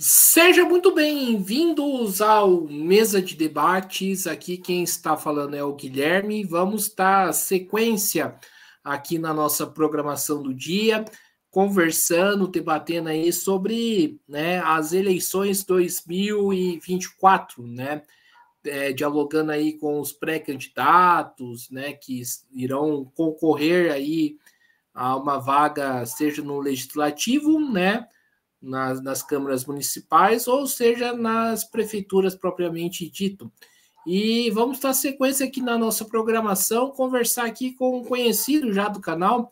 Sejam muito bem-vindos ao Mesa de Debates. Aqui quem está falando é o Guilherme. Vamos dar sequência aqui na nossa programação do dia, conversando, debatendo aí sobre, as eleições 2024, dialogando aí com os pré-candidatos, que irão concorrer aí a uma vaga, seja no legislativo, nas câmaras municipais, ou seja, nas prefeituras propriamente dito. E vamos dar sequência aqui na nossa programação, conversar aqui com um conhecido já do canal,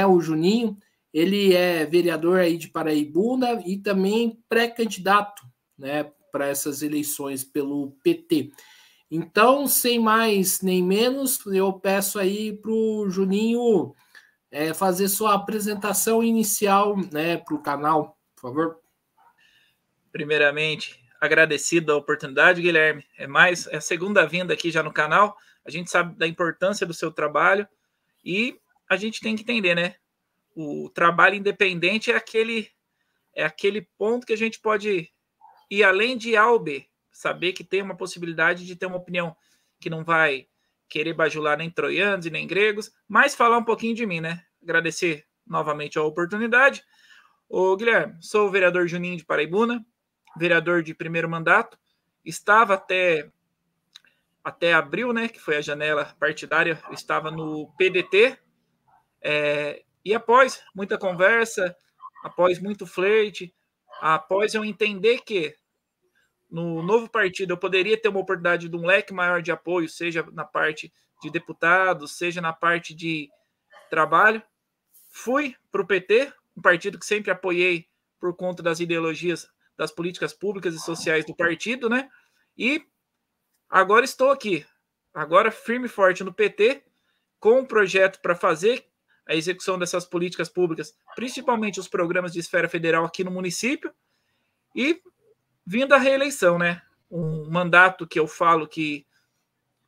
o Juninho. Ele é vereador aí de Paraibuna e também pré-candidato, para essas eleições pelo PT. Então, sem mais nem menos, eu peço aí para o Juninho fazer sua apresentação inicial, para o canal, por favor. Primeiramente, agradecido a oportunidade, Guilherme. É a segunda vinda aqui já no canal. A gente sabe da importância do seu trabalho e a gente tem que entender, né? O trabalho independente é aquele ponto que a gente pode ir além de A ou B, saber que tem uma possibilidade de ter uma opinião que não vai querer bajular nem troianos e nem gregos, mas falar um pouquinho de mim, né? Agradecer novamente a oportunidade. Ô, Guilherme, sou o vereador Juninho de Paraibuna, vereador de primeiro mandato, estava até abril, né, que foi a janela partidária, eu estava no PDT, e após muita conversa, após muito flerte, após eu entender que no novo partido eu poderia ter uma oportunidade de um leque maior de apoio, seja na parte de deputados, seja na parte de trabalho, fui para o PT, um partido que sempre apoiei por conta das ideologias das políticas públicas e sociais do partido, né? E agora estou aqui, agora firme e forte no PT, com um projeto para fazer a execução dessas políticas públicas, principalmente os programas de esfera federal aqui no município, e vindo a reeleição, né? Um mandato que eu falo que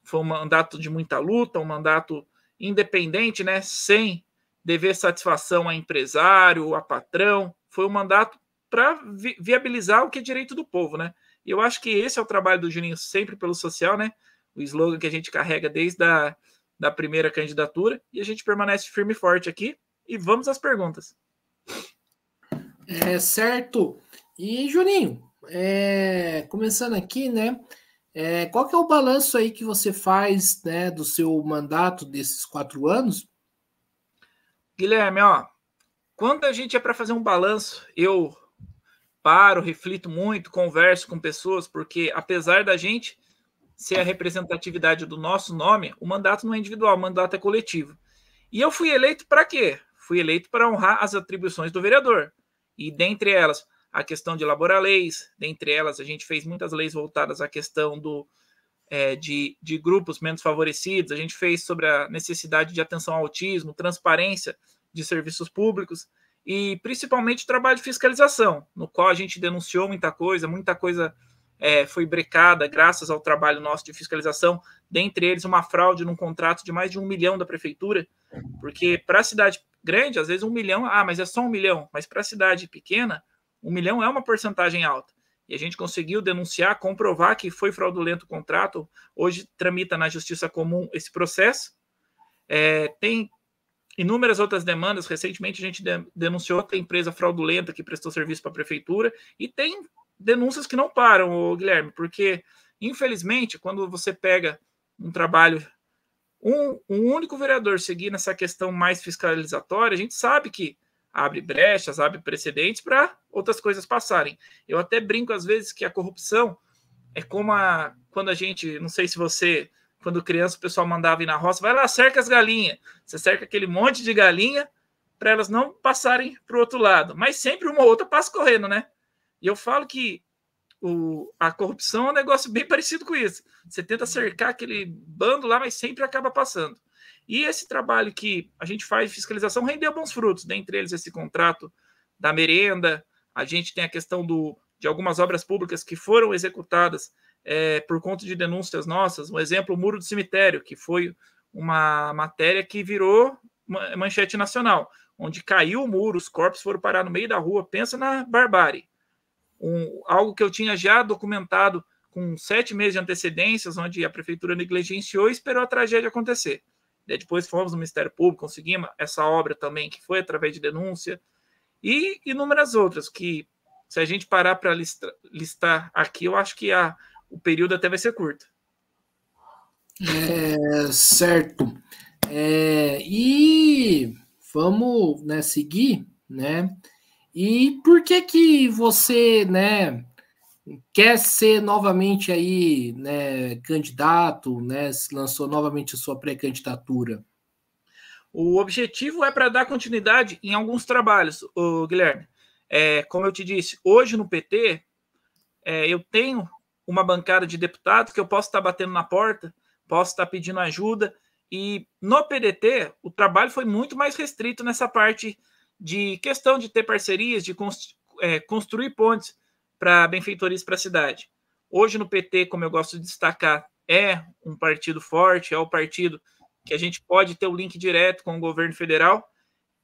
foi um mandato de muita luta, um mandato independente, né? Sem dever satisfação a empresário, a patrão. Foi um mandato para viabilizar o que é direito do povo, né? E eu acho que esse é o trabalho do Juninho sempre pelo social, né? O slogan que a gente carrega desde da primeira candidatura, e a gente permanece firme e forte aqui. E vamos às perguntas. Certo. E, Juninho, começando aqui, qual que é o balanço aí que você faz, do seu mandato desses 4 anos? Guilherme, ó, quando a gente é para fazer um balanço, eu paro, reflito muito, converso com pessoas, porque apesar da gente ser a representatividade do nosso nome, o mandato não é individual, o mandato é coletivo. E eu fui eleito para quê? Fui eleito para honrar as atribuições do vereador. E dentre elas, a questão de elaborar leis, dentre elas, a gente fez muitas leis voltadas à questão de grupos menos favorecidos, a gente fez sobre a necessidade de atenção ao autismo, transparência de serviços públicos e principalmente trabalho de fiscalização, no qual a gente denunciou muita coisa foi brecada graças ao trabalho nosso de fiscalização, dentre eles uma fraude num contrato de mais de 1 milhão da prefeitura, porque para a cidade grande, às vezes 1 milhão, mas é só 1 milhão, mas para a cidade pequena, 1 milhão é uma porcentagem alta. E a gente conseguiu denunciar, comprovar que foi fraudulento o contrato. Hoje tramita na Justiça Comum esse processo. Tem inúmeras outras demandas. Recentemente a gente denunciou outra empresa fraudulenta que prestou serviço para a prefeitura. E tem denúncias que não param, Guilherme, porque, infelizmente, quando você pega um trabalho, um único vereador seguir nessa questão mais fiscalizatória, a gente sabe que abre brechas, abre precedentes para outras coisas passarem. Eu até brinco às vezes que a corrupção é como quando a gente, não sei se você, quando criança o pessoal mandava ir na roça, vai lá, cerca as galinhas. Você cerca aquele monte de galinha para elas não passarem para o outro lado. Mas sempre uma ou outra passa correndo, né? E eu falo que a corrupção é um negócio bem parecido com isso. Você tenta cercar aquele bando lá, mas sempre acaba passando. E esse trabalho que a gente faz de fiscalização rendeu bons frutos, dentre eles esse contrato da merenda, a gente tem a questão de algumas obras públicas que foram executadas por conta de denúncias nossas, um exemplo, o Muro do Cemitério, que foi uma matéria que virou manchete nacional, onde caiu o muro, os corpos foram parar no meio da rua, pensa na barbárie. algo que eu tinha já documentado com 7 meses de antecedências, onde a prefeitura negligenciou e esperou a tragédia acontecer. E depois fomos no Ministério Público, conseguimos essa obra também, que foi através de denúncia, e inúmeras outras, que se a gente parar para listar aqui, eu acho que o período até vai ser curto. Certo. E vamos, né, seguir, né? E por que você, né, quer ser novamente aí, né, candidato, né, lançou novamente a sua pré-candidatura? O objetivo é para dar continuidade em alguns trabalhos, Guilherme. Como eu te disse, hoje no PT, eu tenho uma bancada de deputados que eu posso estar batendo na porta, posso estar pedindo ajuda, e no PDT o trabalho foi muito mais restrito nessa parte de questão de ter parcerias, de construir pontes para benfeitorias para a cidade. Hoje no PT, como eu gosto de destacar, é um partido forte, é o partido que a gente pode ter o link direto com o governo federal,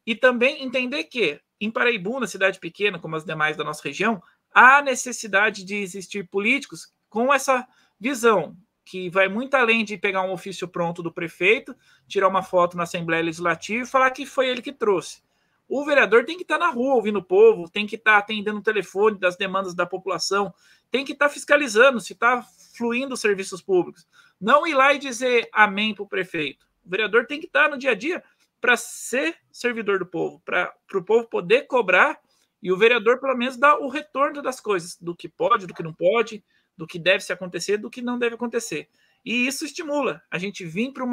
e também entender que em Paraibuna, cidade pequena, como as demais da nossa região, há necessidade de existir políticos com essa visão, que vai muito além de pegar um ofício pronto do prefeito, tirar uma foto na Assembleia Legislativa e falar que foi ele que trouxe. O vereador tem que estar na rua ouvindo o povo, tem que estar atendendo o telefone das demandas da população, tem que estar fiscalizando se está fluindo os serviços públicos. Não ir lá e dizer amém para o prefeito. O vereador tem que estar no dia a dia para ser servidor do povo, para o povo poder cobrar e o vereador, pelo menos, dar o retorno das coisas, do que pode, do que não pode, do que deve se acontecer, do que não deve acontecer. E isso estimula a gente vir para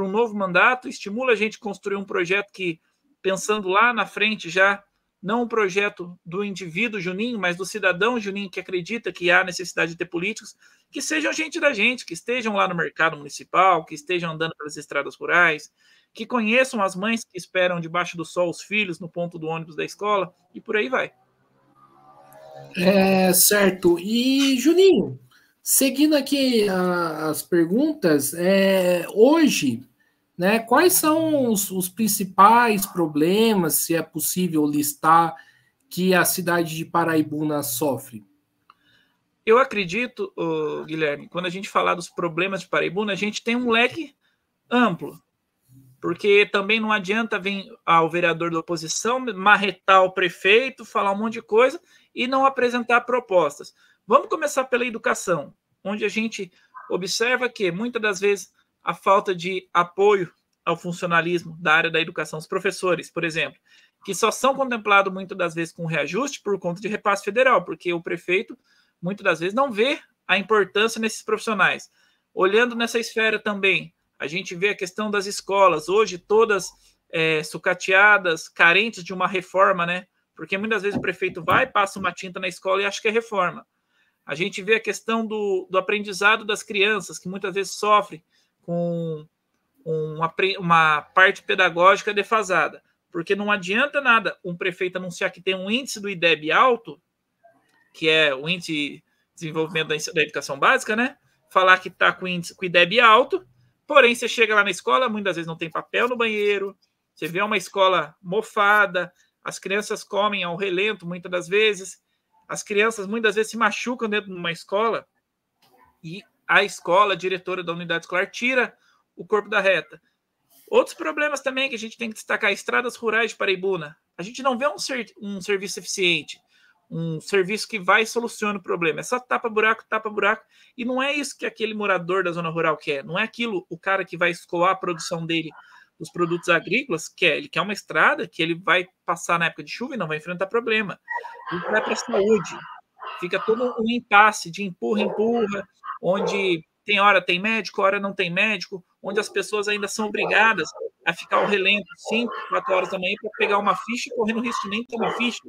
um novo mandato, estimula a gente construir um projeto que, pensando lá na frente já, não um projeto do indivíduo Juninho, mas do cidadão Juninho que acredita que há necessidade de ter políticos, que sejam gente da gente, que estejam lá no mercado municipal, que estejam andando pelas estradas rurais, que conheçam as mães que esperam debaixo do sol os filhos no ponto do ônibus da escola, e por aí vai. Certo. E, Juninho, seguindo aqui as perguntas, hoje, né, quais são os principais problemas, se é possível listar, que a cidade de Paraibuna sofre? Eu acredito, Guilherme, quando a gente falar dos problemas de Paraibuna, a gente tem um leque amplo, porque também não adianta vir o vereador da oposição marretar o prefeito, falar um monte de coisa e não apresentar propostas. Vamos começar pela educação, onde a gente observa que, muitas das vezes, a falta de apoio ao funcionalismo da área da educação, os professores, por exemplo, que só são contemplados muitas das vezes com reajuste por conta de repasse federal, porque o prefeito, muitas das vezes, não vê a importância nesses profissionais. Olhando nessa esfera também, a gente vê a questão das escolas, hoje todas sucateadas, carentes de uma reforma, né? Porque muitas vezes o prefeito vai, passa uma tinta na escola e acha que é reforma. A gente vê a questão do aprendizado das crianças, que muitas vezes sofrem com uma parte pedagógica defasada. Porque não adianta nada um prefeito anunciar que tem um índice do IDEB alto, que é o índice de desenvolvimento da educação básica, né? Falar que está com o IDEB alto, porém você chega lá na escola, muitas vezes não tem papel no banheiro, você vê uma escola mofada, as crianças comem ao relento muitas das vezes, as crianças muitas vezes se machucam dentro de uma escola e a escola, a diretora da unidade escolar, tira o corpo da reta. Outros problemas também que a gente tem que destacar, estradas rurais de Paraibuna. A gente não vê um serviço eficiente, um serviço que vai e soluciona o problema. É só tapa-buraco, e não é isso que aquele morador da zona rural quer. Não é aquilo, o cara que vai escoar a produção dele, os produtos agrícolas, quer. Ele quer uma estrada que ele vai passar na época de chuva e não vai enfrentar problema. Isso vai para a saúde. Fica todo um impasse de empurra, onde tem hora tem médico, hora não tem médico, onde as pessoas ainda são obrigadas a ficar ao relento 5, 4 horas da manhã para pegar uma ficha e correndo o risco de nem ter uma ficha.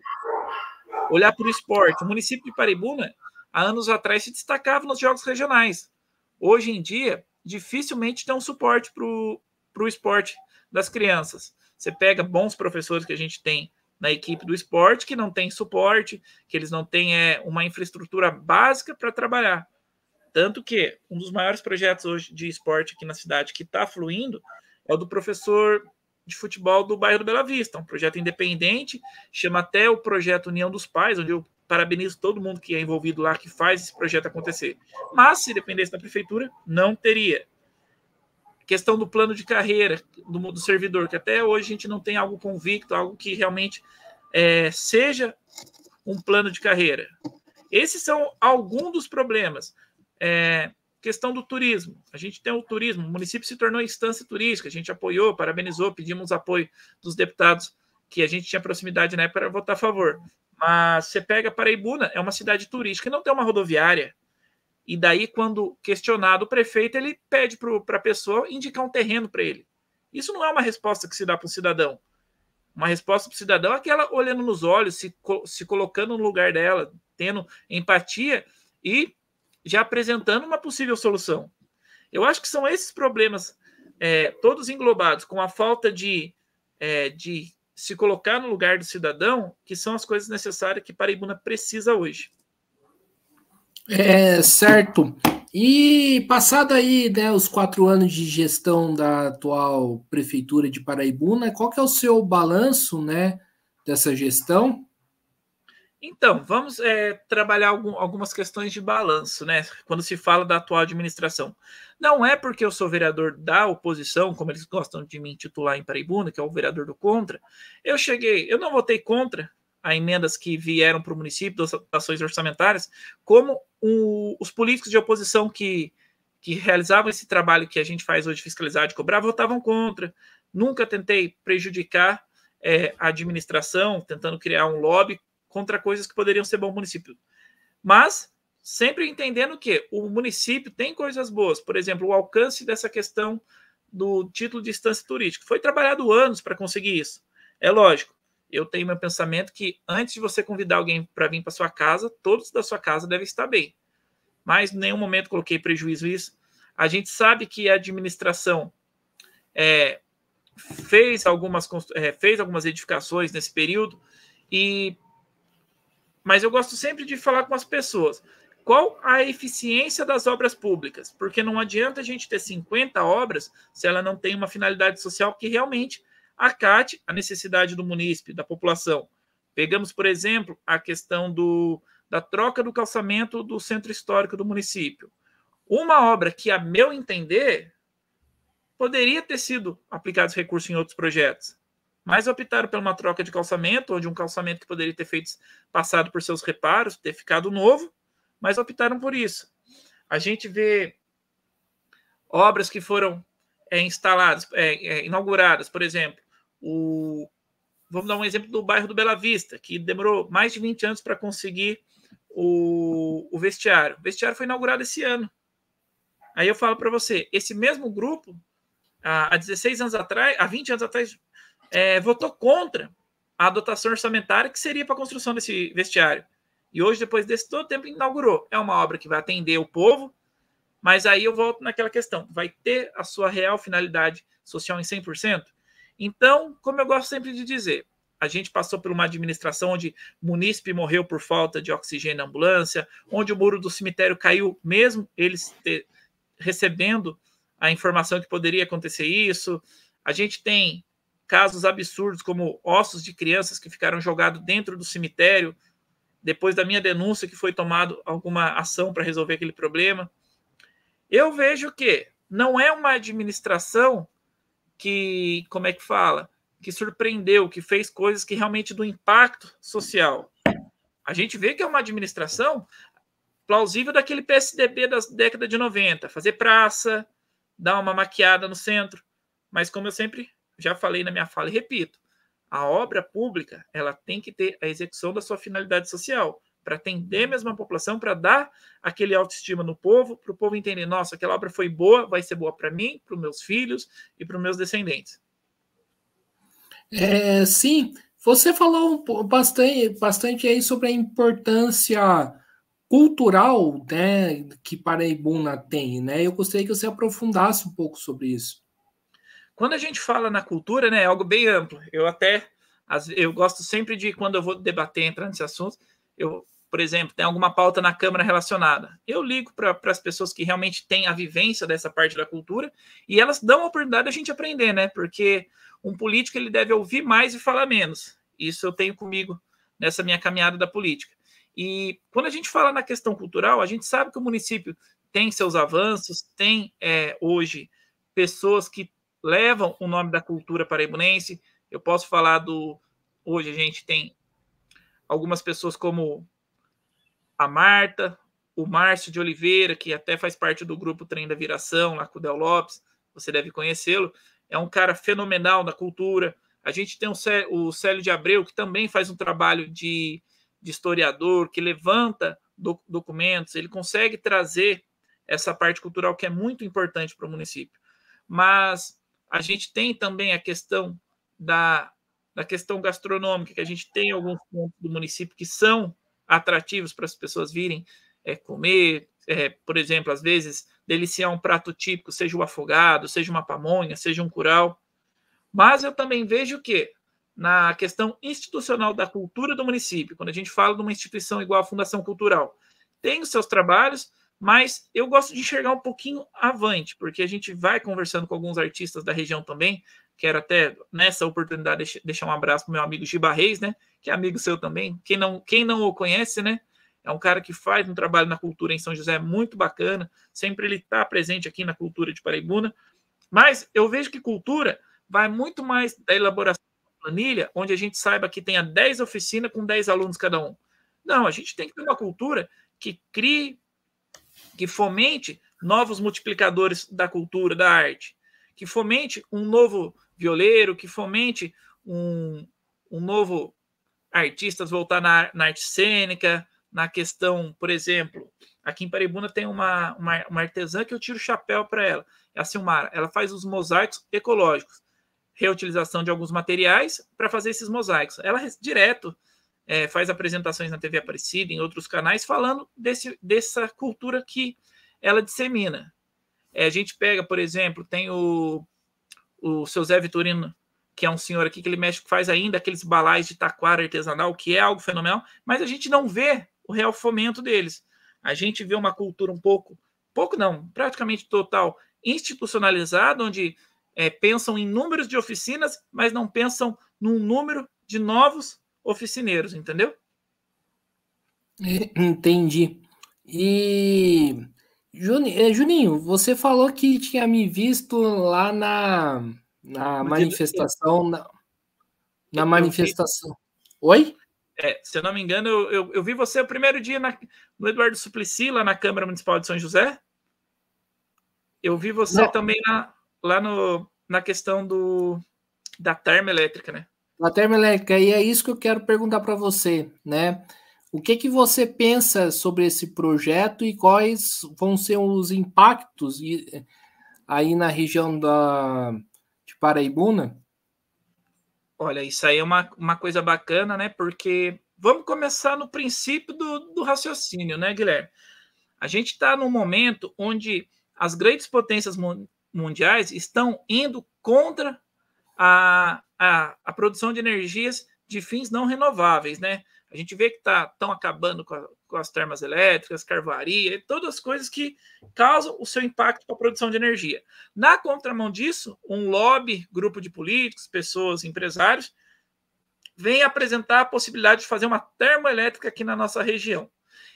Olhar para o esporte. O município de Paraibuna, há anos atrás, se destacava nos jogos regionais. Hoje em dia, dificilmente tem um suporte para o esporte das crianças. Você pega bons professores que a gente tem na equipe do esporte, que não tem suporte, que eles não têm uma infraestrutura básica para trabalhar. Tanto que um dos maiores projetos hoje de esporte aqui na cidade que está fluindo é o do professor de futebol do bairro do Bela Vista, um projeto independente, chama até o projeto União dos Pais, onde o parabenizo todo mundo que é envolvido lá, que faz esse projeto acontecer. Mas, se dependesse da prefeitura, não teria. Questão do plano de carreira do servidor, que até hoje a gente não tem algo convicto, algo que realmente seja um plano de carreira. Esses são alguns dos problemas. Questão do turismo. A gente tem o turismo, o município se tornou instância turística, a gente apoiou, parabenizou, pedimos apoio dos deputados que a gente tinha proximidade na época para votar a favor. Mas você pega Paraibuna, é uma cidade turística e não tem uma rodoviária. E daí, quando questionado o prefeito, ele pede para a pessoa indicar um terreno para ele. Isso não é uma resposta que se dá para o cidadão. Uma resposta para o cidadão é aquela olhando nos olhos, se colocando no lugar dela, tendo empatia e já apresentando uma possível solução. Eu acho que são esses problemas todos englobados, com a falta de se colocar no lugar do cidadão, que são as coisas necessárias que Paraibuna precisa hoje. Certo. E passado aí, né, os 4 anos de gestão da atual prefeitura de Paraibuna, qual que é o seu balanço, né, dessa gestão? Então, vamos trabalhar algumas questões de balanço, né? Quando se fala da atual administração. Não é porque eu sou vereador da oposição, como eles gostam de me intitular em Paraibuna, que é o vereador do contra. Eu não votei contra as emendas que vieram para o município, das ações orçamentárias, como os políticos de oposição que realizavam esse trabalho que a gente faz hoje, fiscalizar, de cobrar, votavam contra. Nunca tentei prejudicar a administração, tentando criar um lobby contra coisas que poderiam ser bom ao município. Mas sempre entendendo que o município tem coisas boas. Por exemplo, o alcance dessa questão do título de instância turística. Foi trabalhado anos para conseguir isso. É lógico, eu tenho meu pensamento que antes de você convidar alguém para vir para sua casa, todos da sua casa devem estar bem. Mas em nenhum momento coloquei prejuízo nisso. A gente sabe que a administração fez algumas edificações nesse período, mas eu gosto sempre de falar com as pessoas. Qual a eficiência das obras públicas? Porque não adianta a gente ter 50 obras se ela não tem uma finalidade social que realmente acate a necessidade do munícipe, da população. Pegamos, por exemplo, a questão da troca do calçamento do centro histórico do município. Uma obra que, a meu entender, poderia ter sido aplicados recursos em outros projetos, mas optaram por uma troca de calçamento, onde um calçamento que poderia ter passado por seus reparos, ter ficado novo, mas optaram por isso. A gente vê obras que foram inauguradas, por exemplo, vamos dar um exemplo do bairro do Bela Vista, que demorou mais de 20 anos para conseguir o vestiário. O vestiário foi inaugurado esse ano. Aí eu falo para você, esse mesmo grupo, há 16 anos atrás, há 20 anos atrás, votou contra a dotação orçamentária que seria para a construção desse vestiário. E hoje, depois desse todo tempo, inaugurou. É uma obra que vai atender o povo, mas aí eu volto naquela questão. Vai ter a sua real finalidade social em 100%? Então, como eu gosto sempre de dizer, a gente passou por uma administração onde o munícipe morreu por falta de oxigênio na ambulância, onde o muro do cemitério caiu, mesmo eles recebendo a informação que poderia acontecer isso. A gente tem casos absurdos como ossos de crianças que ficaram jogados dentro do cemitério, depois da minha denúncia que foi tomada alguma ação para resolver aquele problema. Eu vejo que não é uma administração que, que surpreendeu, que fez coisas que realmente do impacto social. A gente vê que é uma administração plausível daquele PSDB das décadas de 90, fazer praça, dar uma maquiada no centro, mas como eu sempre já falei na minha fala e repito, a obra pública ela tem que ter a execução da sua finalidade social, para atender mesmo a população, para dar aquele autoestima no povo, para o povo entender, nossa, aquela obra foi boa, vai ser boa para mim, para os meus filhos e para os meus descendentes. Sim, você falou bastante aí sobre a importância cultural, né, que Paraibuna tem, né? Eu gostaria que você aprofundasse um pouco sobre isso. Quando a gente fala na cultura, né, é algo bem amplo. Eu gosto sempre de, quando eu vou debater, entrar nesse assunto, por exemplo, tem alguma pauta na Câmara relacionada. Eu ligo para as pessoas que realmente têm a vivência dessa parte da cultura e elas dão a oportunidade da gente aprender, né? Porque um político ele deve ouvir mais e falar menos. Isso eu tenho comigo nessa minha caminhada da política. E quando a gente fala na questão cultural, a gente sabe que o município tem seus avanços, tem hoje pessoas que levam o nome da cultura paraibunense. Eu posso falar hoje a gente tem algumas pessoas como a Marta, o Márcio de Oliveira, que até faz parte do grupo Trem da Viração, lá com o Del Lopes, você deve conhecê-lo, é um cara fenomenal na cultura. A gente tem o Célio de Abreu, que também faz um trabalho de historiador, que levanta documentos, ele consegue trazer essa parte cultural que é muito importante para o município. Mas a gente tem também a questão da questão gastronômica, que a gente tem alguns pontos do município que são atrativos para as pessoas virem comer, por exemplo, às vezes, deliciar um prato típico, seja o afogado, seja uma pamonha, seja um curau. Mas eu também vejo que, na questão institucional da cultura do município, quando a gente fala de uma instituição igual a Fundação Cultural, tem os seus trabalhos, mas eu gosto de enxergar um pouquinho avante, porque a gente vai conversando com alguns artistas da região também. Quero até, nessa oportunidade, deixar um abraço para o meu amigo Giba Reis, né? Que é amigo seu também. Quem não o conhece, né? É um cara que faz um trabalho na cultura em São José muito bacana. Sempre ele está presente aqui na cultura de Paraibuna. Mas eu vejo que cultura vai muito mais da elaboração da planilha, onde a gente saiba que tenha 10 oficinas com 10 alunos cada um. Não, a gente tem que ter uma cultura que crie, que fomente novos multiplicadores da cultura, da arte, que fomente um novo violeiro, que fomente um novo artista voltar na arte cênica, na questão, por exemplo, aqui em Paraibuna tem uma artesã que eu tiro o chapéu para ela, é a Silmara. Ela faz os mosaicos ecológicos, reutilização de alguns materiais para fazer esses mosaicos. Ela direto faz apresentações na TV Aparecida, em outros canais, falando dessa cultura que ela dissemina. A gente pega, por exemplo, tem o seu Zé Vitorino, que é um senhor aqui que ele mexe, faz ainda aqueles balais de taquara artesanal, que é algo fenomenal, mas a gente não vê o real fomento deles. A gente vê uma cultura um pouco não, praticamente total, institucionalizada, onde pensam em números de oficinas, mas não pensam num número de novos oficineiros, entendeu? Entendi. E Juninho, você falou que tinha me visto lá na manifestação, na manifestação. Oi? Se eu não me engano, eu vi você o primeiro dia no Eduardo Suplicy, lá na Câmara Municipal de São José. Eu vi você também lá na questão da termoelétrica, né? Da termoelétrica, e é isso que eu quero perguntar para você, né? O que você pensa sobre esse projeto e quais vão ser os impactos aí na região de Paraibuna? Olha, isso aí é uma coisa bacana, né? Porque vamos começar no princípio do raciocínio, né, Guilherme? A gente está num momento onde as grandes potências mundiais estão indo contra a produção de energias de fins não renováveis, né? A gente vê que estão acabando com as termas elétricas, carvoaria, todas as coisas que causam o seu impacto para a produção de energia. Na contramão disso, um lobby, grupo de políticos, pessoas, empresários, vem apresentar a possibilidade de fazer uma termoelétrica aqui na nossa região.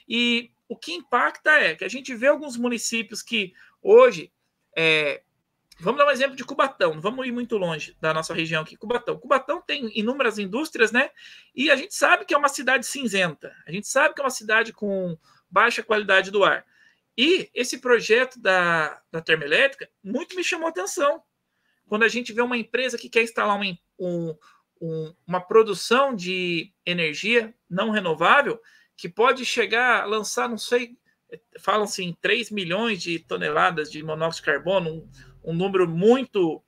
E o que impacta é que a gente vê alguns municípios que hoje... Vamos dar um exemplo de Cubatão, não vamos ir muito longe da nossa região aqui. Cubatão tem inúmeras indústrias, né? E a gente sabe que é uma cidade cinzenta, a gente sabe que é uma cidade com baixa qualidade do ar. E esse projeto da termoelétrica muito me chamou a atenção. Quando a gente vê uma empresa que quer instalar uma produção de energia não renovável, que pode chegar a lançar, não sei, falam-se em 3 milhões de toneladas de monóxido de carbono, um número muito,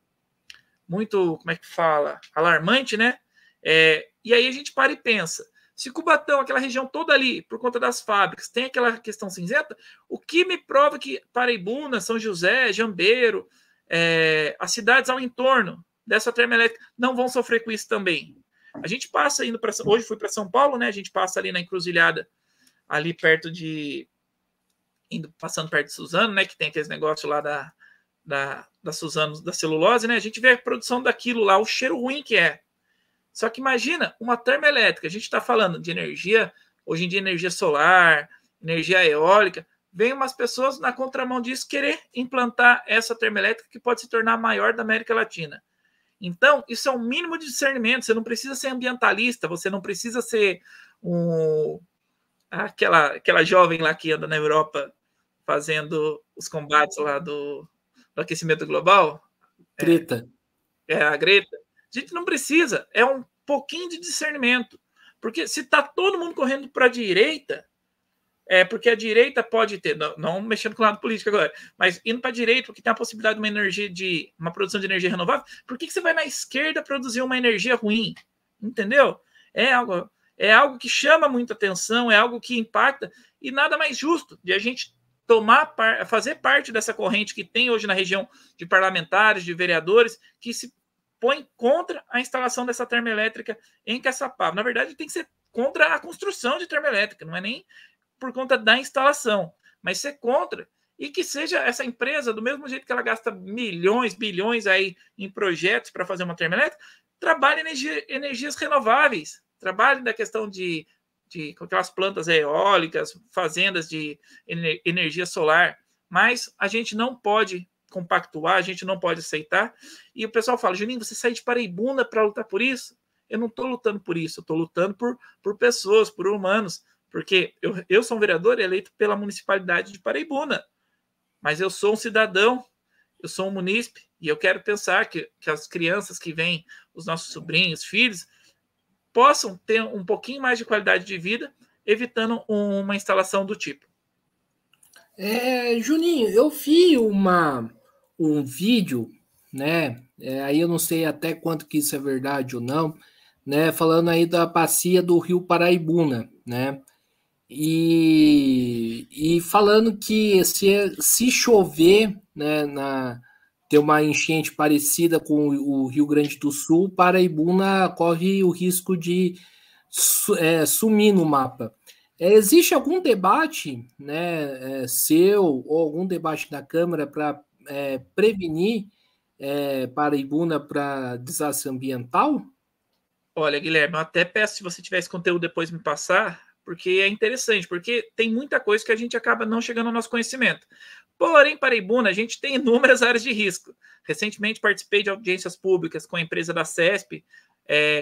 como é que fala? Alarmante, né? E aí a gente para e pensa, se Cubatão, aquela região toda ali, por conta das fábricas, tem aquela questão cinzenta, o que me prova que Paraibuna, São José, Jambeiro, as cidades ao entorno dessa termoelétrica não vão sofrer com isso também? A gente passa indo para... Hoje fui para São Paulo, né? A gente passa ali na encruzilhada, ali perto passando perto de Suzano, né? Que tem aqueles negócios lá da Suzano, da celulose, né? A gente vê a produção daquilo lá, o cheiro ruim que é. Só que imagina uma termoelétrica, a gente está falando de energia hoje em dia energia solar, energia eólica, vem umas pessoas na contramão disso querer implantar essa termoelétrica que pode se tornar a maior da América Latina. Então, isso é um mínimo de discernimento. Você não precisa ser ambientalista, você não precisa ser aquela jovem lá que anda na Europa fazendo os combates lá do aquecimento global. Greta. A Greta. A gente não precisa, é um pouquinho de discernimento. Porque se está todo mundo correndo para a direita, porque a direita pode ter, não mexendo com o lado político agora, mas indo para a direita, porque tem a possibilidade de uma produção de energia renovável, por que você vai na esquerda produzir uma energia ruim? Entendeu? É algo que chama muita atenção, é algo que impacta, e nada mais justo de a gente fazer parte dessa corrente que tem hoje na região de parlamentares, de vereadores, que se põe contra a instalação dessa termoelétrica em Caçapava. Na verdade, tem que ser contra a construção de termoelétrica, não é nem por conta da instalação, mas ser contra, e que seja essa empresa, do mesmo jeito que ela gasta milhões, bilhões aí em projetos para fazer uma termoelétrica, trabalhe energias renováveis, trabalhe na questão com aquelas plantas eólicas, fazendas de energia solar, mas a gente não pode compactuar, a gente não pode aceitar, e o pessoal fala, Juninho, você sai de Paraibuna para lutar por isso? Eu não estou lutando por isso, eu estou lutando por pessoas, por humanos, porque eu sou um vereador eleito pela municipalidade de Paraibuna, mas eu sou um cidadão, eu sou um munícipe, e eu quero pensar que as crianças que vêm, os nossos sobrinhos, filhos, possam ter um pouquinho mais de qualidade de vida, evitando uma instalação do tipo. Juninho, eu vi um vídeo, né? Aí eu não sei até quanto que isso é verdade ou não, né? Falando aí da bacia do Rio Paraibuna, né? E falando que se chover, né, ter uma enchente parecida com o Rio Grande do Sul, Paraibuna corre o risco de sumir no mapa. Existe algum debate, né, seu ou algum debate da Câmara para prevenir Paraibuna para desastre ambiental? Olha, Guilherme, eu até peço, se você tiver esse conteúdo depois me passar, porque é interessante, porque tem muita coisa que a gente acaba não chegando ao nosso conhecimento. Porém, Paraibuna, a gente tem inúmeras áreas de risco. Recentemente participei de audiências públicas com a empresa da CESP,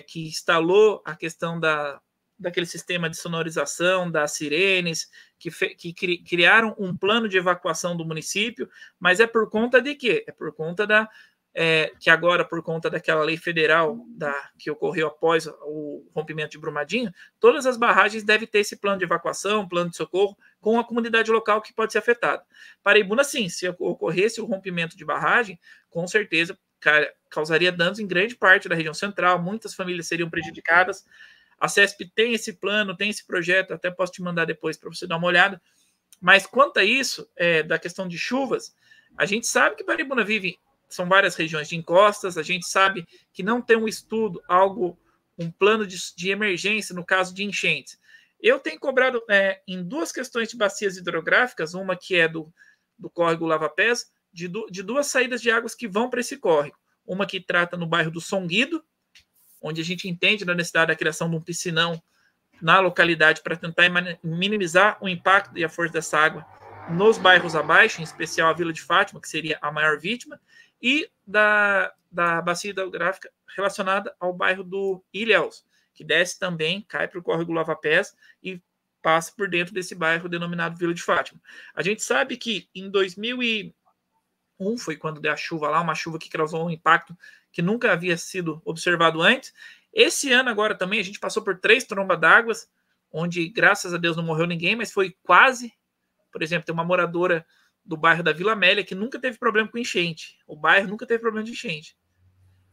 que instalou a questão daquele sistema de sonorização, das sirenes, que criaram um plano de evacuação do município, mas é por conta de quê? É por conta que agora, por conta daquela lei federal que ocorreu após o rompimento de Brumadinho, todas as barragens devem ter esse plano de evacuação, plano de socorro, com a comunidade local que pode ser afetada. Paraibuna, sim, se ocorresse o rompimento de barragem, com certeza causaria danos em grande parte da região central, muitas famílias seriam prejudicadas. A CESP tem esse plano, tem esse projeto, até posso te mandar depois para você dar uma olhada. Mas quanto a isso, da questão de chuvas, a gente sabe que Paraibuna são várias regiões de encostas, a gente sabe que não tem um estudo, um plano de emergência no caso de enchentes. Eu tenho cobrado em duas questões de bacias hidrográficas, uma que é do córrego Lava-Pés, de duas saídas de águas que vão para esse córrego. Uma que trata no bairro do Songuido, onde a gente entende a necessidade da criação de um piscinão na localidade para tentar minimizar o impacto e a força dessa água nos bairros abaixo, em especial a Vila de Fátima, que seria a maior vítima, e da bacia hidrográfica relacionada ao bairro do Ilhéus, que desce também, cai para o córrego Lava-Pés e passa por dentro desse bairro denominado Vila de Fátima. A gente sabe que em 2001 foi quando deu a chuva lá, uma chuva que causou um impacto que nunca havia sido observado antes. Esse ano agora também a gente passou por 3 trombas d'água, onde graças a Deus não morreu ninguém, mas foi quase. Por exemplo, tem uma moradora do bairro da Vila Amélia que nunca teve problema com enchente. O bairro nunca teve problema de enchente.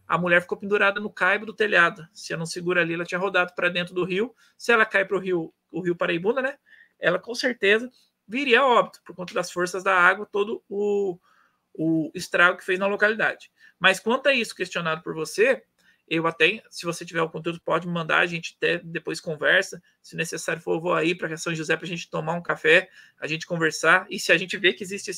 A mulher ficou pendurada no caibo do telhado. Se ela não segura ali, ela tinha rodado para dentro do rio. Se ela cai para o rio Paraibuna, né? Ela com certeza viria a óbito por conta das forças da água, todo o estrago que fez na localidade. Mas quanto a isso questionado por você, eu até, se você tiver o conteúdo, pode me mandar, a gente até depois conversa. Se necessário for, eu vou aí para São José para a gente tomar um café, a gente conversar. E se a gente vê que existe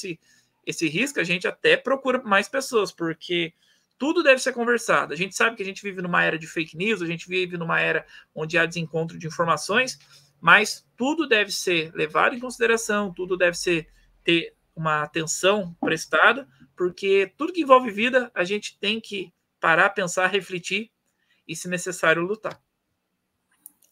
esse risco, a gente até procura mais pessoas, porque tudo deve ser conversado. A gente sabe que a gente vive numa era de fake news, a gente vive numa era onde há desencontro de informações, Mas tudo deve ser levado em consideração, tudo deve ter uma atenção prestada, porque tudo que envolve vida, a gente tem que parar, pensar, refletir e, se necessário, lutar.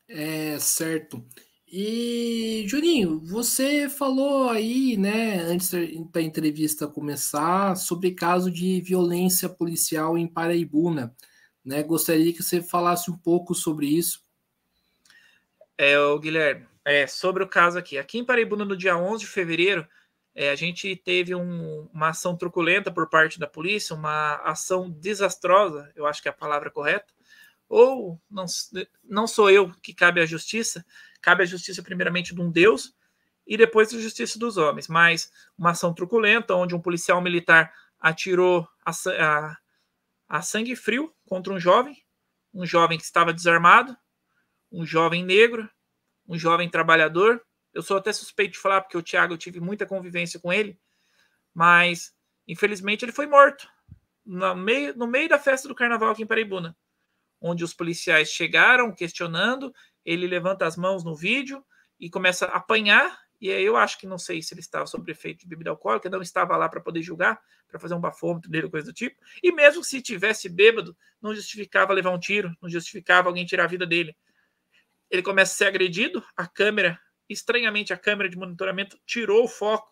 É certo. E, Juninho, você falou aí, né, antes da entrevista começar, sobre caso de violência policial em Paraibuna, né? Gostaria que você falasse um pouco sobre isso. O Guilherme, sobre o caso aqui. Aqui em Paraibuna, no dia 11 de fevereiro, a gente teve uma ação truculenta por parte da polícia, uma ação desastrosa, eu acho que é a palavra correta, ou não sou eu que cabe à justiça primeiramente de um Deus e depois a justiça dos homens, mas uma ação truculenta onde um policial militar atirou a sangue frio contra um jovem que estava desarmado, um jovem negro, um jovem trabalhador. Eu sou até suspeito de falar porque o Thiago, eu tive muita convivência com ele, mas infelizmente ele foi morto no meio da festa do carnaval aqui em Paraibuna, onde os policiais chegaram questionando, ele levanta as mãos no vídeo e começa a apanhar, e aí eu acho que, não sei se ele estava sob efeito de bebida alcoólica, não estava lá para poder julgar, para fazer um bafômetro dele, coisa do tipo, e mesmo se tivesse bêbado, não justificava levar um tiro, não justificava alguém tirar a vida dele. Ele começa a ser agredido, a câmera, estranhamente a câmera de monitoramento tirou o foco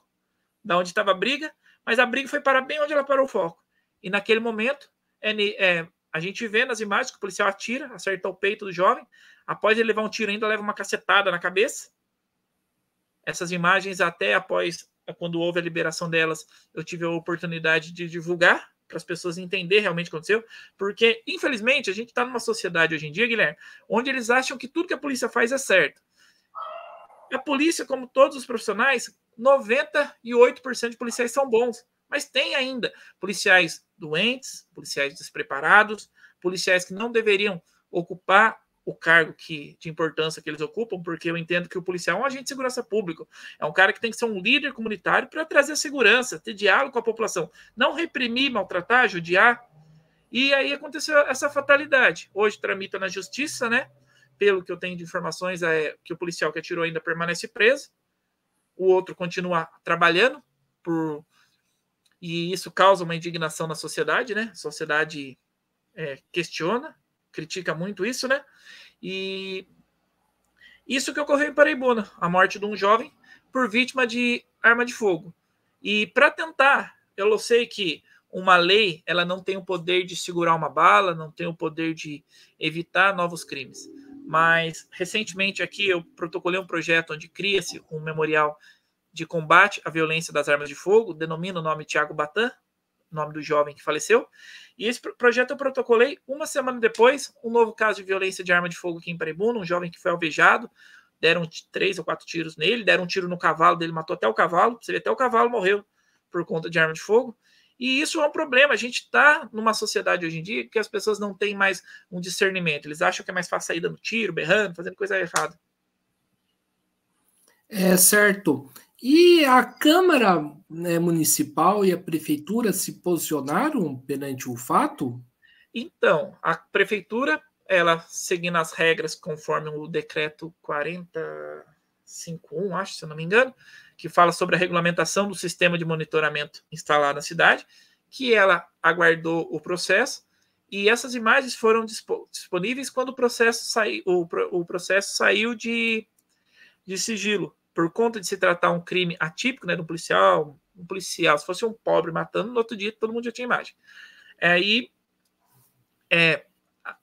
da onde estava a briga, mas a briga foi parar bem onde ela parou o foco. E naquele momento, a gente vê nas imagens que o policial atira, acerta o peito do jovem, após ele levar um tiro ainda leva uma cacetada na cabeça. Essas imagens, até após, quando houve a liberação delas, eu tive a oportunidade de divulgar para as pessoas entenderem realmente o que aconteceu, porque, infelizmente, a gente está numa sociedade hoje em dia, Guilherme, onde eles acham que tudo que a polícia faz é certo. A polícia, como todos os profissionais, 98% de policiais são bons, mas tem ainda policiais doentes, policiais despreparados, policiais que não deveriam ocupar o cargo de importância que eles ocupam, porque eu entendo que o policial é um agente de segurança pública, é um cara que tem que ser um líder comunitário para trazer segurança, ter diálogo com a população, não reprimir, maltratar, judiar. E aí aconteceu essa fatalidade. Hoje tramita na justiça, né? Pelo que eu tenho de informações, que o policial que atirou ainda permanece preso, o outro continua trabalhando, e isso causa uma indignação na sociedade, né? A sociedade questiona, critica muito isso, né? E isso que ocorreu em Paraibuna, a morte de um jovem por vítima de arma de fogo. E para tentar, eu sei que uma lei, ela não tem o poder de segurar uma bala, não tem o poder de evitar novos crimes. Mas, recentemente aqui, eu protocolei um projeto onde cria-se um memorial de combate à violência das armas de fogo, denomina o nome Thiago Batan, nome do jovem que faleceu, e esse projeto eu protocolei uma semana depois, um novo caso de violência de arma de fogo aqui em Paraibuna, um jovem que foi alvejado, deram 3 ou 4 tiros nele, deram um tiro no cavalo dele, matou até o cavalo, você vê, até o cavalo morreu por conta de arma de fogo, e isso é um problema, a gente está numa sociedade hoje em dia que as pessoas não têm mais um discernimento, eles acham que é mais fácil sair dando tiro, berrando, fazendo coisa errada. É certo. E a Câmara, né, Municipal e a Prefeitura se posicionaram perante o fato? Então, a Prefeitura, ela seguindo as regras conforme o decreto 4051, acho, se eu não me engano, que fala sobre a regulamentação do sistema de monitoramento instalado na cidade, que ela aguardou o processo, e essas imagens foram disponíveis quando o processo saiu de sigilo, por conta de se tratar um crime atípico, né, do policial, se fosse um pobre matando, no outro dia todo mundo já tinha imagem. Aí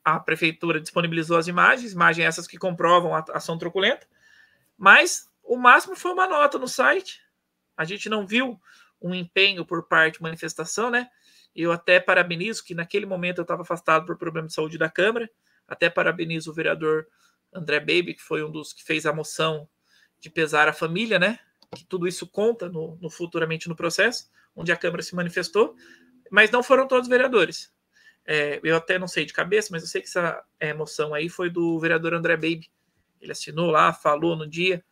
a prefeitura disponibilizou as imagens essas que comprovam a ação truculenta, mas o máximo foi uma nota no site, a gente não viu um empenho por parte de manifestação, né? Eu até parabenizo que naquele momento eu estava afastado por problema de saúde da Câmara, até parabenizo o vereador André Baby, que foi um dos que fez a moção de pesar a família, né? Que tudo isso conta futuramente no processo, onde a Câmara se manifestou, mas não foram todos vereadores. Eu até não sei de cabeça, mas eu sei que essa moção aí foi do vereador André Baby. Ele assinou lá, falou no dia.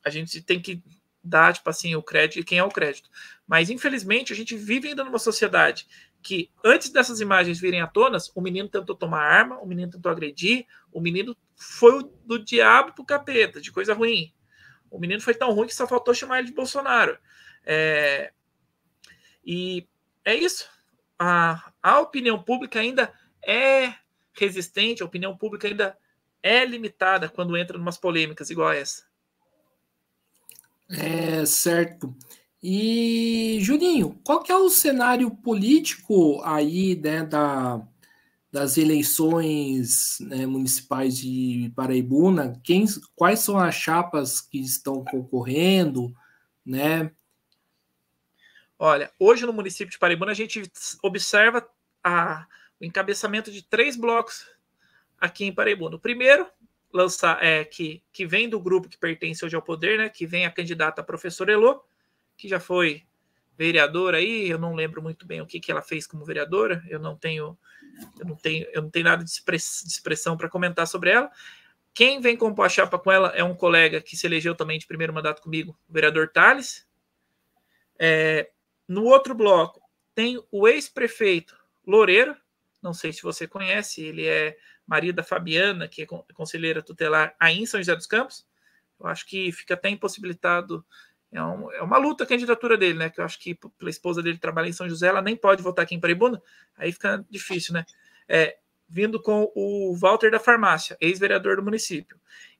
A gente tem que dar, tipo assim, o crédito de quem é o crédito. Mas, infelizmente, a gente vive ainda numa sociedade que antes dessas imagens virem à tona, o menino tentou tomar arma, o menino tentou agredir, o menino foi do diabo pro capeta, de coisa ruim. O menino foi tão ruim que só faltou chamar ele de Bolsonaro. E é isso. A opinião pública ainda é resistente, a opinião pública ainda é limitada quando entra em umas polêmicas igual a essa. Certo. E, Juninho, qual que é o cenário político aí, né, das eleições, né, municipais de Paraibuna? Quais são as chapas que estão concorrendo, né? Olha, hoje no município de Paraibuna a gente observa o encabeçamento de 3 blocos aqui em Paraibuna. O primeiro, que vem do grupo que pertence hoje ao poder, né? Que vem a candidata a professora Elô, que já foi vereadora aí, eu não lembro muito bem o que ela fez como vereadora, eu não tenho nada de expressão para comentar sobre ela. Quem vem compor a chapa com ela é um colega que se elegeu também de primeiro mandato comigo, o vereador Tales. No outro bloco tem o ex-prefeito Loureiro, não sei se você conhece, ele é marido da Fabiana, que é conselheira tutelar aí em São José dos Campos. Eu acho que fica até impossibilitado, é uma luta a candidatura dele, né? Que eu acho que pela esposa dele trabalha em São José, ela nem pode votar aqui em Paraibuna, aí fica difícil, né? Vindo com o Walter da Farmácia, ex-vereador do município.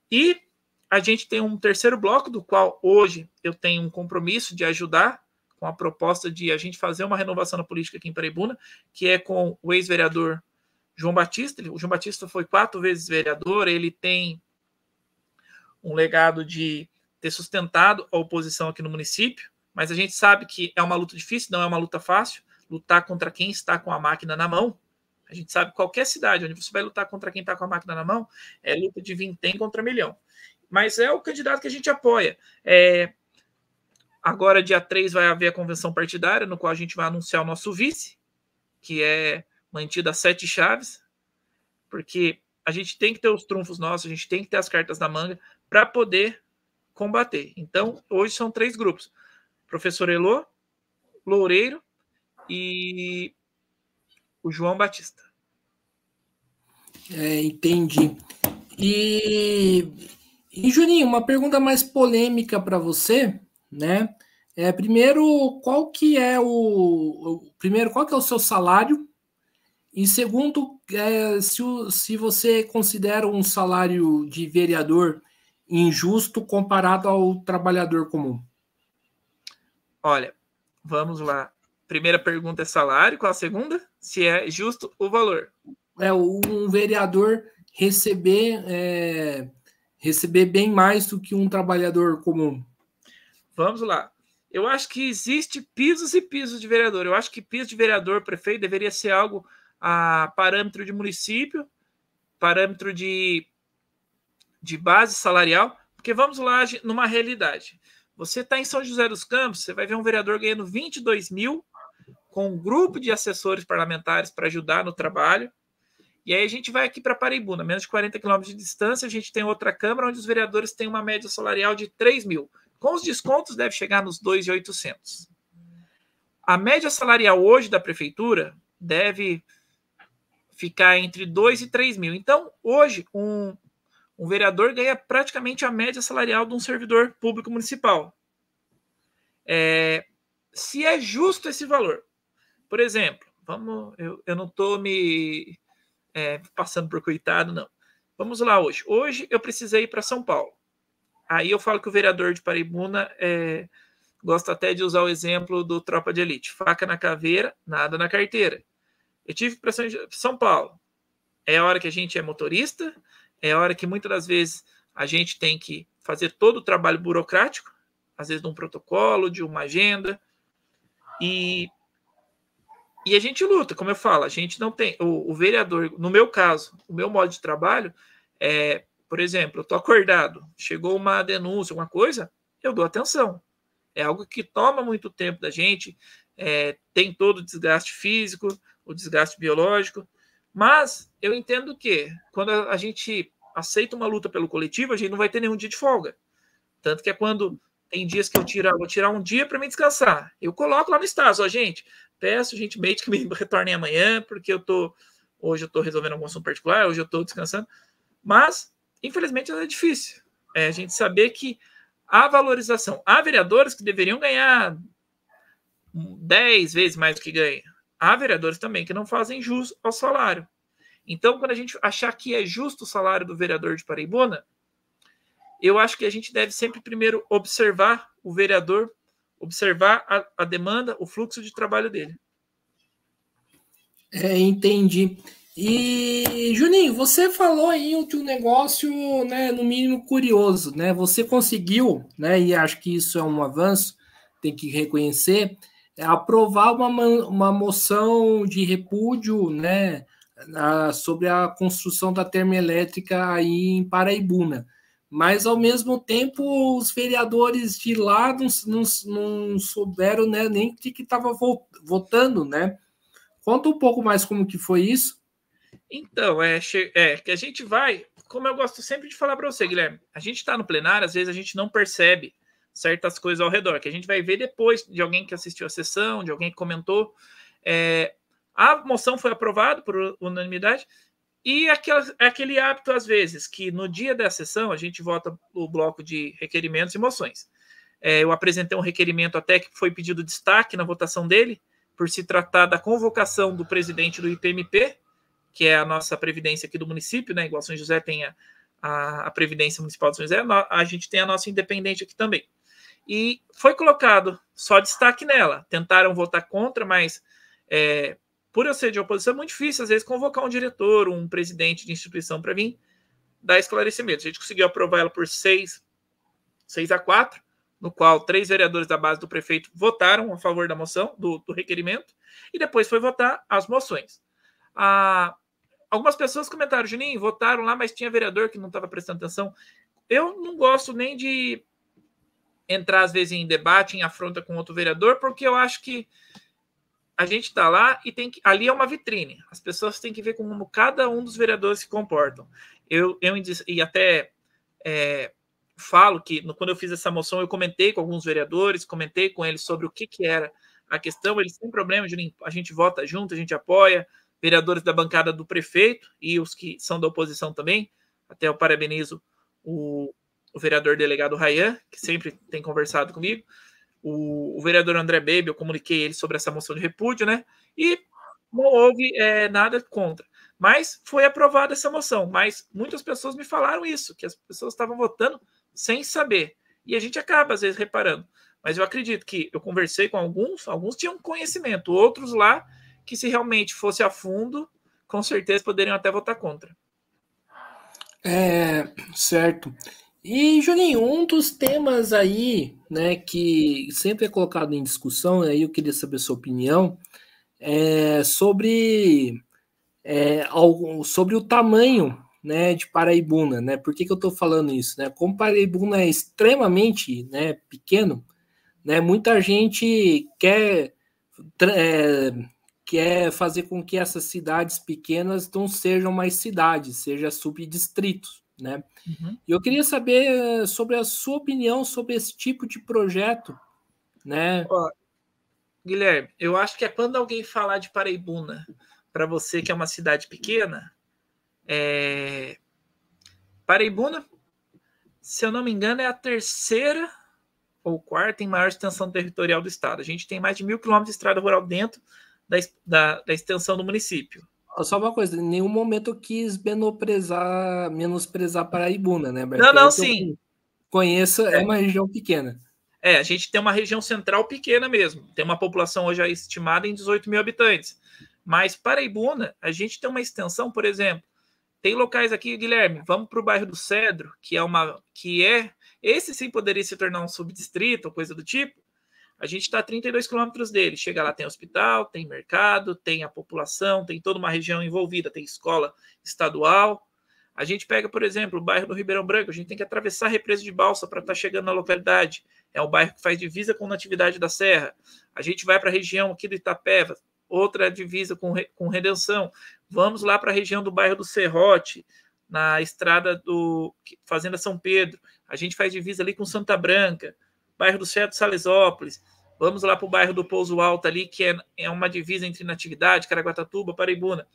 E a gente tem um terceiro bloco, do qual hoje eu tenho um compromisso de ajudar, com a proposta de a gente fazer uma renovação na política aqui em Paraibuna, que é com o ex-vereador João Batista. O João Batista foi 4 vezes vereador, ele tem um legado de ter sustentado a oposição aqui no município, mas a gente sabe que é uma luta difícil, não é uma luta fácil, lutar contra quem está com a máquina na mão. A gente sabe que qualquer cidade onde você vai lutar contra quem está com a máquina na mão é luta de vintém contra milhão. Mas é o candidato que a gente apoia. Agora, dia 3, vai haver a convenção partidária, no qual a gente vai anunciar o nosso vice, que é mantido a 7 chaves, porque a gente tem que ter os trunfos nossos, a gente tem que ter as cartas na manga para poder combater. Então, hoje são 3 grupos: professor Elô, Loureiro e o João Batista. Entendi. E Juninho, uma pergunta mais polêmica para você, né? Primeiro, qual que é o seu salário? E segundo, se você considera um salário de vereador injusto comparado ao trabalhador comum. Olha, vamos lá. Primeira pergunta é salário, qual a segunda? Se é justo o valor. Um vereador receber bem mais do que um trabalhador comum. Vamos lá. Eu acho que existe pisos e pisos de vereador. Eu acho que piso de vereador, prefeito, deveria ser algo a parâmetro de município, parâmetro de base salarial, porque vamos lá numa realidade. Você está em São José dos Campos, você vai ver um vereador ganhando 22 mil, com um grupo de assessores parlamentares para ajudar no trabalho. E aí a gente vai aqui para Paraibuna, menos de 40 quilômetros de distância, a gente tem outra Câmara onde os vereadores têm uma média salarial de 3 mil. Com os descontos deve chegar nos 2.800. A média salarial hoje da prefeitura deve ficar entre 2 e 3 mil. Então, hoje, um vereador ganha praticamente a média salarial de um servidor público municipal. Se é justo esse valor. Por exemplo, eu não estou me passando por coitado, não. Vamos lá hoje. Hoje eu precisei ir para São Paulo. Aí eu falo que o vereador de Paraibuna gosta até de usar o exemplo do Tropa de Elite. Faca na caveira, nada na carteira. Eu tive para São Paulo. É a hora que a gente é motorista, é a hora que muitas das vezes a gente tem que fazer todo o trabalho burocrático, às vezes de um protocolo, de uma agenda, e a gente luta, como eu falo, a gente não tem, o vereador, no meu caso, o meu modo de trabalho por exemplo, eu estou acordado, chegou uma denúncia, alguma coisa, eu dou atenção. É algo que toma muito tempo da gente, tem todo o desgaste físico, o desgaste biológico, mas eu entendo que quando a gente aceita uma luta pelo coletivo, a gente não vai ter nenhum dia de folga. Tanto que é quando Tem dias que vou tirar um dia para me descansar. Eu coloco lá no status, gente, peço gentilmente que me retornem amanhã, porque hoje eu estou resolvendo algum assunto particular, hoje eu estou descansando. Mas, infelizmente, é difícil. A gente saber que há valorização. Há vereadores que deveriam ganhar 10 vezes mais do que ganha. Há vereadores também que não fazem jus ao salário. Então, quando a gente achar que é justo o salário do vereador de Paraibuna, eu acho que a gente deve sempre primeiro observar o vereador, observar a demanda, o fluxo de trabalho dele. Entendi. E, Juninho, você falou aí de um negócio, né, no mínimo curioso, né? Você conseguiu, né, e acho que isso é um avanço, tem que reconhecer, aprovar uma moção de repúdio, né, sobre a construção da termoelétrica aí em Paraibuna. Mas, ao mesmo tempo, os vereadores de lá não souberam, né, nem o que estava votando, né? Conta um pouco mais como que foi isso. Então, que a gente vai, como eu gosto sempre de falar para você, Guilherme, a gente está no plenário, às vezes a gente não percebe certas coisas ao redor, que a gente vai ver depois de alguém que assistiu a sessão, de alguém que comentou. A moção foi aprovada por unanimidade, e aquele hábito, às vezes, que no dia da sessão a gente vota o bloco de requerimentos e moções. Eu apresentei um requerimento até que foi pedido destaque na votação dele, por se tratar da convocação do presidente do IPMP, que é a nossa previdência aqui do município, né? Igual São José tem a Previdência Municipal de São José, a gente tem a nossa independente aqui também. E foi colocado só destaque nela. Tentaram votar contra, mas por eu ser de oposição, é muito difícil, às vezes, convocar um diretor, um presidente de instituição para vir dar esclarecimento. A gente conseguiu aprovar ela por 6-4, no qual 3 vereadores da base do prefeito votaram a favor da moção, do requerimento, e depois foi votar as moções. Algumas pessoas comentaram, Juninho, votaram lá, mas tinha vereador que não estava prestando atenção. Eu não gosto nem de entrar, às vezes, em debate, em afronta com outro vereador, porque eu acho que a gente está lá e ali é uma vitrine. As pessoas têm que ver como cada um dos vereadores se comportam. E até falo que, quando eu fiz essa moção, eu comentei com alguns vereadores, comentei com eles sobre o que era a questão. Eles têm problema, Juninho, a gente vota junto, a gente apoia. Vereadores da bancada do prefeito e os que são da oposição também. Até eu parabenizo o vereador delegado Rayan, que sempre tem conversado comigo. O vereador André Baby, eu comuniquei ele sobre essa moção de repúdio, né? E não houve nada contra. Mas foi aprovada essa moção. Mas muitas pessoas me falaram isso, que as pessoas estavam votando sem saber. E a gente acaba, às vezes, reparando. Mas eu acredito que eu conversei com alguns tinham conhecimento, outros lá que, se realmente fosse a fundo, com certeza poderiam até votar contra. Certo. E, Juninho, um dos temas aí, né, que sempre é colocado em discussão, aí eu queria saber a sua opinião, sobre o tamanho, né, de Paraibuna, né? Por que eu estou falando isso, né? Como Paraibuna é extremamente, né, pequeno, né, muita gente quer fazer com que essas cidades pequenas não sejam mais cidades, sejam subdistritos, né? Uhum. E eu queria saber sobre a sua opinião sobre esse tipo de projeto, né? Guilherme, eu acho que quando alguém falar de Paraibuna, para você que é uma cidade pequena, Paraibuna, se eu não me engano, é a 3ª ou 4ª em maior extensão territorial do estado. A gente tem mais de 1.000 quilômetros de estrada rural dentro da extensão do município. Só uma coisa, em nenhum momento eu quis menosprezar Paraibuna, né? Não, sim. Conheço, é uma região pequena. A gente tem uma região central pequena mesmo. Tem uma população hoje estimada em 18 mil habitantes. Mas Paraibuna, a gente tem uma extensão, por exemplo, tem locais aqui, Guilherme, vamos para o bairro do Cedro, esse sim poderia se tornar um subdistrito ou coisa do tipo. A gente está a 32 quilômetros dele. Chega lá, tem hospital, tem mercado, tem a população, tem toda uma região envolvida, tem escola estadual. A gente pega, por exemplo, o bairro do Ribeirão Branco, a gente tem que atravessar a represa de Balsa para estar chegando na localidade. É um bairro que faz divisa com Natividade da Serra. A gente vai para a região aqui do Itapeva, outra divisa com Redenção. Vamos lá para a região do bairro do Serrote, na estrada do Fazenda São Pedro. A gente faz divisa ali com Santa Branca. bairro do Cedro, Salesópolis, vamos lá para o bairro do Pouso Alto ali, que é uma divisa entre Natividade, Caraguatatuba, Paraibuna.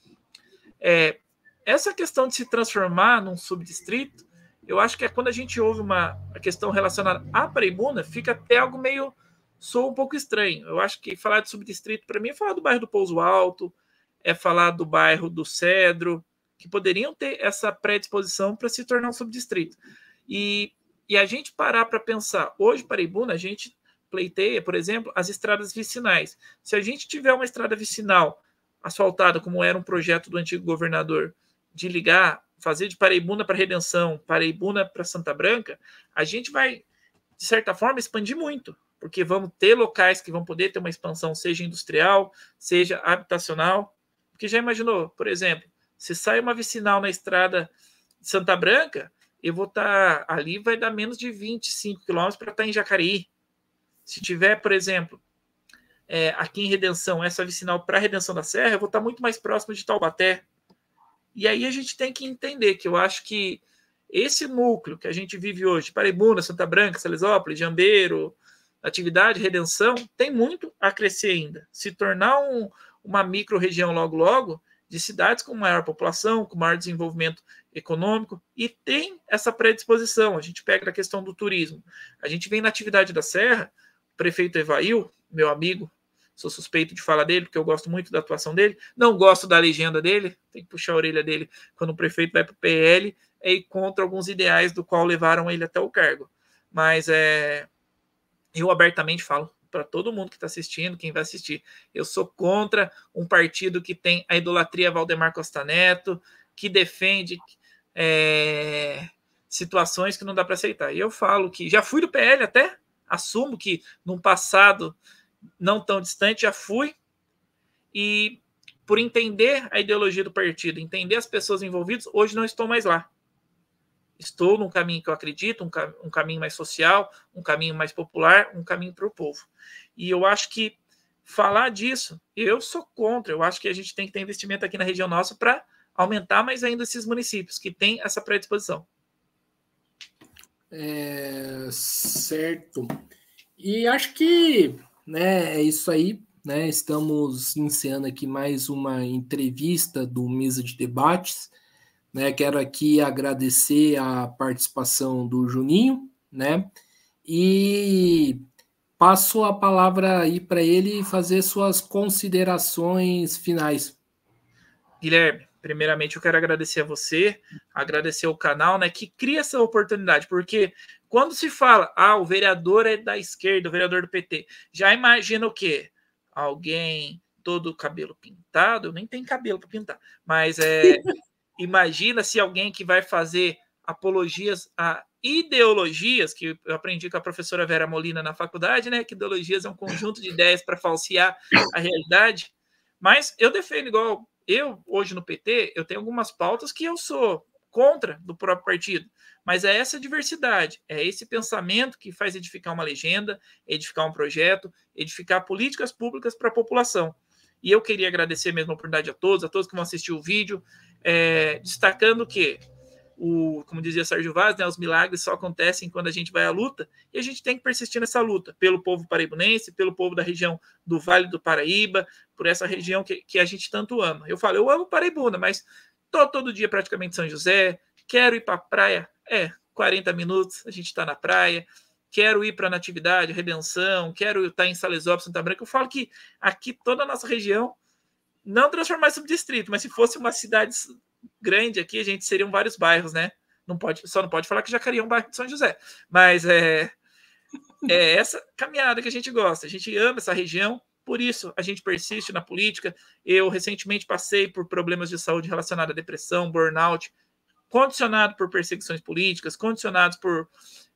Essa questão de se transformar num subdistrito, eu acho que é quando a gente ouve a questão relacionada à Paraibuna, fica até algo meio, soa um pouco estranho. Eu acho que falar de subdistrito, para mim, é falar do bairro do Pouso Alto, é falar do bairro do Cedro, que poderiam ter essa predisposição para se tornar um subdistrito. E a gente parar para pensar, hoje, Paraibuna, a gente pleiteia, por exemplo, as estradas vicinais. Se a gente tiver uma estrada vicinal asfaltada, como era um projeto do antigo governador, de ligar, fazer de Paraibuna para Redenção, Paraibuna para Santa Branca, a gente vai, de certa forma, expandir muito, porque vamos ter locais que vão poder ter uma expansão, seja industrial, seja habitacional. Porque já imaginou, por exemplo, se sai uma vicinal na estrada de Santa Branca, eu vou estar ali, vai dar menos de 25 quilômetros para estar em Jacareí. Se tiver, por exemplo, aqui em Redenção, essa vicinal para Redenção da Serra, eu vou estar muito mais próximo de Taubaté. E aí a gente tem que entender que eu acho que esse núcleo que a gente vive hoje, Paraibuna, Santa Branca, Salesópolis, Jambeiro, Natividade, Redenção, tem muito a crescer ainda. Se tornar uma micro-região logo, de cidades com maior população, com maior desenvolvimento econômico, e tem essa predisposição. A gente pega a questão do turismo. A gente vem na Natividade da Serra, o prefeito Evail, meu amigo, sou suspeito de falar dele, porque eu gosto muito da atuação dele, não gosto da legenda dele, tem que puxar a orelha dele quando o prefeito vai para o PL, e contra alguns ideais do qual levaram ele até o cargo. Mas eu abertamente falo para todo mundo que está assistindo, quem vai assistir, eu sou contra um partido que tem a idolatria Valdemar Costa Neto, que defende situações que não dá para aceitar. E eu falo que já fui do PL até, assumo que num passado não tão distante já fui, e por entender a ideologia do partido, entender as pessoas envolvidas, hoje não estou mais lá. Estou num caminho que eu acredito, um caminho mais social, um caminho mais popular, um caminho para o povo. E eu acho que falar disso, eu sou contra. Eu acho que a gente tem que ter investimento aqui na região nossa para aumentar mais ainda esses municípios que têm essa predisposição. Certo. E acho que é isso aí. Estamos iniciando aqui mais uma entrevista do Mesa de Debates. Quero aqui agradecer a participação do Juninho, e passo a palavra aí para ele fazer suas considerações finais. Guilherme, primeiramente eu quero agradecer a você, agradecer ao canal, que cria essa oportunidade, porque quando se fala, o vereador é da esquerda, o vereador do PT, já imagina o quê? Alguém todo cabelo pintado, eu nem tenho cabelo para pintar, mas imagina se alguém que vai fazer apologias a ideologias, que eu aprendi com a professora Vera Molina na faculdade, que ideologias é um conjunto de ideias para falsear a realidade, mas eu defendo igual eu, hoje no PT, eu tenho algumas pautas que eu sou contra do próprio partido, mas é essa diversidade, é esse pensamento que faz edificar uma legenda, edificar um projeto, edificar políticas públicas para a população. E eu queria agradecer mesmo a oportunidade a todos que vão assistir o vídeo, destacando que, como dizia Sérgio Vaz, os milagres só acontecem quando a gente vai à luta, e a gente tem que persistir nessa luta, pelo povo paraibunense, pelo povo da região do Vale do Paraíba, por essa região que a gente tanto ama. Eu falo, eu amo Paraibuna, mas estou todo dia praticamente em São José, quero ir para a praia, 40 minutos, a gente está na praia, quero ir para Natividade, Redenção, quero estar em Salesópolis, Santa Branca. Eu falo que aqui toda a nossa região, não transformar em subdistrito, mas se fosse uma cidade grande aqui, a gente seriam vários bairros, só não pode falar que Jacareí é um bairro de São José, mas é essa caminhada que a gente gosta, a gente ama essa região, por isso a gente persiste na política. Eu recentemente passei por problemas de saúde relacionados à depressão, burnout, condicionado por perseguições políticas, condicionados por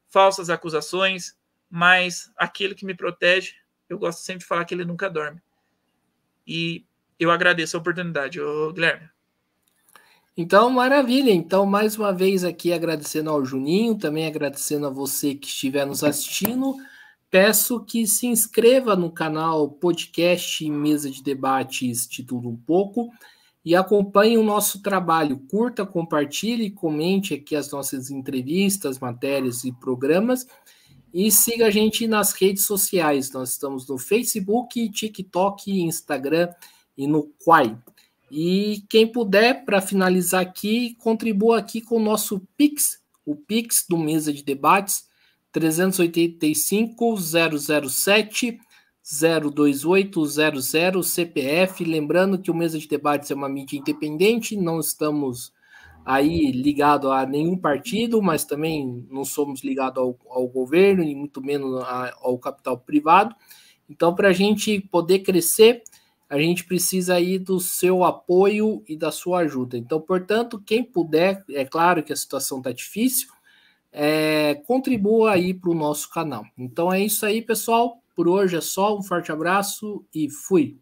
falsas acusações, mas aquele que me protege, eu gosto sempre de falar que ele nunca dorme. E eu agradeço a oportunidade, Guilherme. Então, maravilha. Então, mais uma vez aqui agradecendo ao Juninho, também agradecendo a você que estiver nos assistindo. Peço que se inscreva no canal Podcast Mesa de Debates de Tudo Um Pouco e acompanhe o nosso trabalho. Curta, compartilhe, comente aqui as nossas entrevistas, matérias e programas. E siga a gente nas redes sociais. Nós estamos no Facebook, TikTok, Instagram e no Quai. E quem puder, para finalizar aqui, contribua aqui com o nosso Pix, o Pix do Mesa de Debates, 385-007-02800 CPF. Lembrando que o Mesa de Debates é uma mídia independente, não estamos aí ligado a nenhum partido, mas também não somos ligados ao governo, e muito menos ao capital privado. Então, para a gente poder crescer, a gente precisa aí do seu apoio e da sua ajuda. Então, portanto, quem puder, é claro que a situação está difícil, contribua aí para o nosso canal. Então é isso aí, pessoal. Por hoje é só. Um forte abraço e fui!